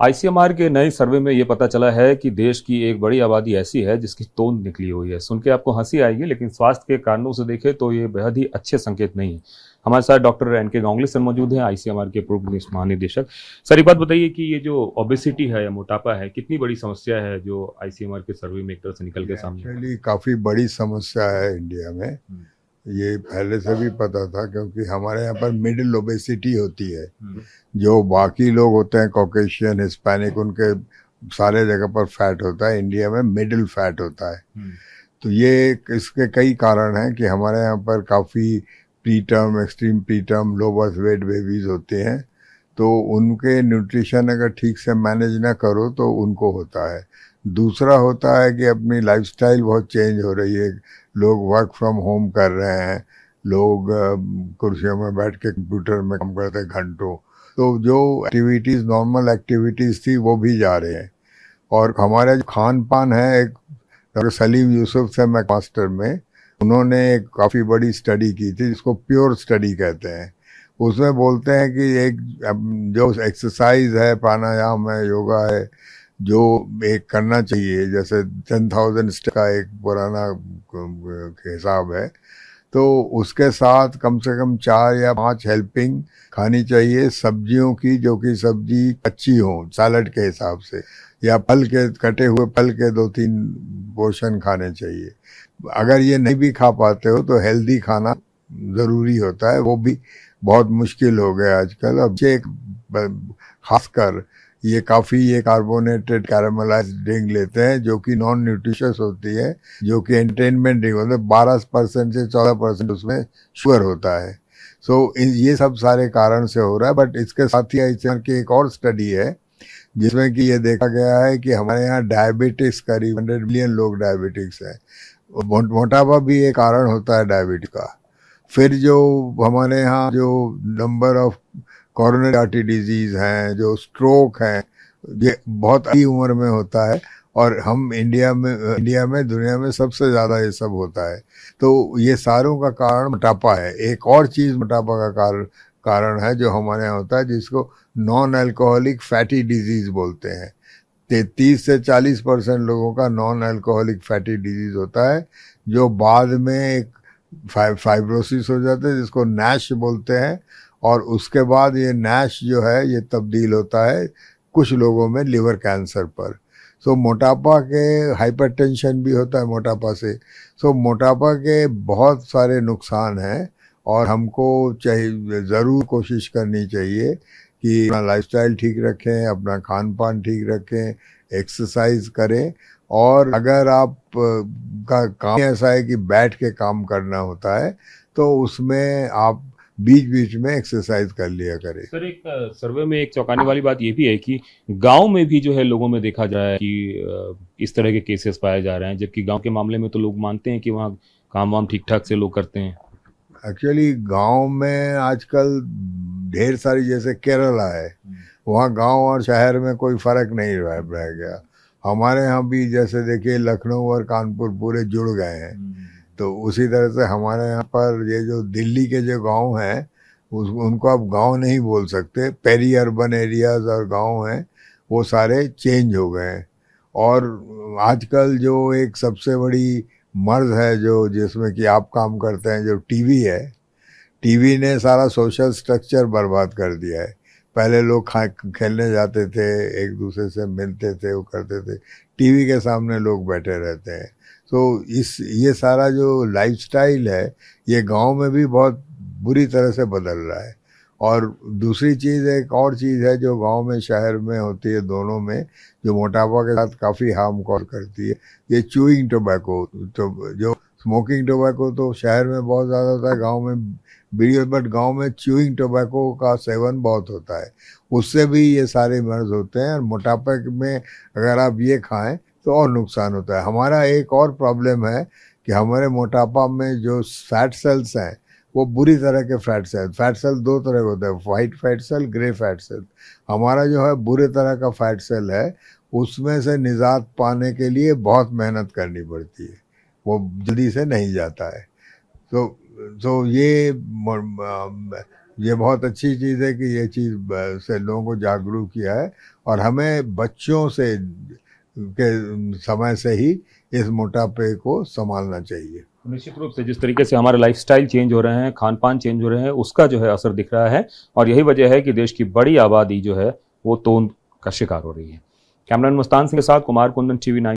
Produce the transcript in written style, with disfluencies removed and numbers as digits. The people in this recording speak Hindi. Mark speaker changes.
Speaker 1: आईसीएमआर के नए सर्वे में ये पता चला है कि देश की एक बड़ी आबादी ऐसी है जिसकी तोंद निकली हुई है। सुन के आपको हंसी आएगी, लेकिन स्वास्थ्य के कारणों से देखें तो ये बेहद ही अच्छे संकेत नहीं है। हमारे साथ डॉक्टर एन के गांगुली सर मौजूद हैं, आईसीएमआर के पूर्व पुलिस महानिदेशक। सर, एक बात बताइए कि ये जो ओबेसिटी है या मोटापा है, कितनी बड़ी समस्या है जो आईसीएमआर के सर्वे में एक तरह से निकल के सामने आई?
Speaker 2: एक्चुअली काफ़ी बड़ी समस्या है इंडिया में। ये पहले से भी पता था, क्योंकि हमारे यहाँ पर मिडिल ओबेसिटी होती है। जो बाकी लोग होते हैं कॉकेशियन, हिस्पैनिक, उनके सारे जगह पर फैट होता है, इंडिया में मिडिल फैट होता है। तो ये इसके कई कारण हैं कि हमारे यहाँ पर काफ़ी pre term, extreme pre term, low birth weight babies होते हैं। तो उनके न्यूट्रिशन अगर ठीक से मैनेज ना करो तो उनको होता है। दूसरा होता है कि अपनी लाइफस्टाइल बहुत चेंज हो रही है। लोग वर्क फ्रॉम होम कर रहे हैं, लोग कुर्सियों में बैठ के कंप्यूटर में काम करते हैं घंटों। तो जो एक्टिविटीज़, नॉर्मल एक्टिविटीज़ थी, वो भी जा रहे हैं। और हमारा जो खान पान है, एक डॉक्टर सलीम यूसुफ से मैं मास्टर में, उन्होंने एक काफ़ी बड़ी स्टडी की थी जिसको प्योर स्टडी कहते हैं। उसमें बोलते हैं कि एक जो एक्सरसाइज है, प्राणायाम है, योगा है, जो एक करना चाहिए, जैसे 10,000 स्टेप का एक पुराना हिसाब है, तो उसके साथ कम से कम 4 या 5 हेल्पिंग खानी चाहिए सब्जियों की, जो कि सब्जी अच्छी हो, सैलड के हिसाब से, या फल के, कटे हुए फल के 2-3 पोर्शन खाने चाहिए। अगर ये नहीं भी खा पाते हो तो हेल्दी खाना ज़रूरी होता है, वो भी बहुत मुश्किल हो गया आजकल। अब एक खासकर ये कार्बोनेटेड कैरामलाइज्ड ड्रिंक लेते हैं जो कि नॉन न्यूट्रिशियस होती है, जो कि एंटरटेनमेंट ड्रिंक होता है। 12% से 14% उसमें शुगर होता है। ये सब सारे कारण से हो रहा है। बट इसके साथ ही आईसीएमआर की एक और स्टडी है जिसमें कि ये देखा गया है कि हमारे यहाँ डायबिटिक्स, करीब 100 मिलियन लोग डायबिटिक्स है। मोटापा भी एक कारण होता है डायबिटीज का। फिर जो हमारे यहाँ जो number of coronary artery disease हैं, जो स्ट्रोक हैं, ये बहुत अच्छी उम्र में होता है। और हम इंडिया में दुनिया में सबसे ज़्यादा ये सब होता है। तो ये सारों का कारण मोटापा है। एक और चीज़ मोटापा का कारण है जो हमारे यहाँ होता है, जिसको नॉन अल्कोहलिक फैटी डिजीज बोलते हैं। 30 से 40% लोगों का नॉन अल्कोहलिक फैटी डिजीज होता है, जो बाद में एक फाइब्रोसिस हो जाता है, जिसको नैश बोलते हैं। और उसके बाद ये नैश जो है, ये तब्दील होता है कुछ लोगों में लिवर कैंसर पर। मोटापा के हाइपरटेंशन भी होता है मोटापा से। मोटापा के बहुत सारे नुकसान हैं, और हमको चाहिए, ज़रूर कोशिश करनी चाहिए कि अपना लाइफस्टाइल ठीक रखें, अपना खान पान ठीक रखें, एक्सरसाइज करें। और अगर आप का काम ऐसा है कि बैठ के काम करना होता है, तो उसमें आप बीच बीच में एक्सरसाइज कर लिया करें।
Speaker 1: सर, एक सर्वे में एक चौंकाने वाली बात ये भी है कि गांव में भी जो है लोगों में देखा जा रहा है कि इस तरह के केसेस पाए जा रहे हैं, जबकि गांव के मामले में तो लोग मानते हैं कि वहाँ काम वाम ठीक ठाक से लोग करते हैं।
Speaker 2: एक्चुअली गांव में आजकल ढेर सारी, जैसे केरला है, वहाँ गांव और शहर में कोई फर्क नहीं रह गया। हमारे यहाँ भी जैसे देखिए लखनऊ और कानपुर पूरे जुड़ गए हैं। तो उसी तरह से हमारे यहाँ पर ये जो दिल्ली के जो गांव हैं, उनको आप गांव नहीं बोल सकते। पेरी अर्बन एरियाज और गांव हैं, वो सारे चेंज हो गए हैं। और आजकल जो एक सबसे बड़ी मर्ज है, जो जिसमें कि आप काम करते हैं, जो टीवी है, टीवी ने सारा सोशल स्ट्रक्चर बर्बाद कर दिया है। पहले लोग खेलने जाते थे, एक दूसरे से मिलते थे, वो करते थे। टीवी के सामने लोग बैठे रहते हैं। ये सारा जो लाइफस्टाइल है, ये गांव में भी बहुत बुरी तरह से बदल रहा है। और दूसरी चीज़, एक और चीज़ है जो गांव में शहर में होती है, दोनों में, जो मोटापा के साथ काफ़ी हार्म कॉज करती है, ये चूइंग टोबैको। तो जो स्मोकिंग टोबैको तो शहर में बहुत ज़्यादा होता है, गांव में बीड़ी, बट गांव में च्यूइंग टोबैको का सेवन बहुत होता है। उससे भी ये सारे मर्ज होते हैं। और मोटापे में अगर आप ये खाएं तो और नुकसान होता है। हमारा एक और प्रॉब्लम है कि हमारे मोटापा में जो फैट सेल्स हैं, वो बुरी तरह के फैट सेल 2 तरह के होते हैं, white fat cell, grey fat cell. हमारा जो है बुरे तरह का फैट सेल है, उसमें से निजात पाने के लिए बहुत मेहनत करनी पड़ती है, वो जल्दी से नहीं जाता है। तो ये ये बहुत अच्छी चीज़ है कि ये चीज़ से लोगों को जागरूक किया है, और हमें बच्चों से के समय से ही इस मोटापे को संभालना चाहिए।
Speaker 1: निश्चित रूप से जिस तरीके से हमारे लाइफस्टाइल चेंज हो रहे हैं, खान पान चेंज हो रहे हैं, उसका जो है असर दिख रहा है, और यही वजह है कि देश की बड़ी आबादी जो है वो तोंद का शिकार हो रही है। कैमरामैन मुस्तान सिंह के साथ कुमार कुंदन, TV9।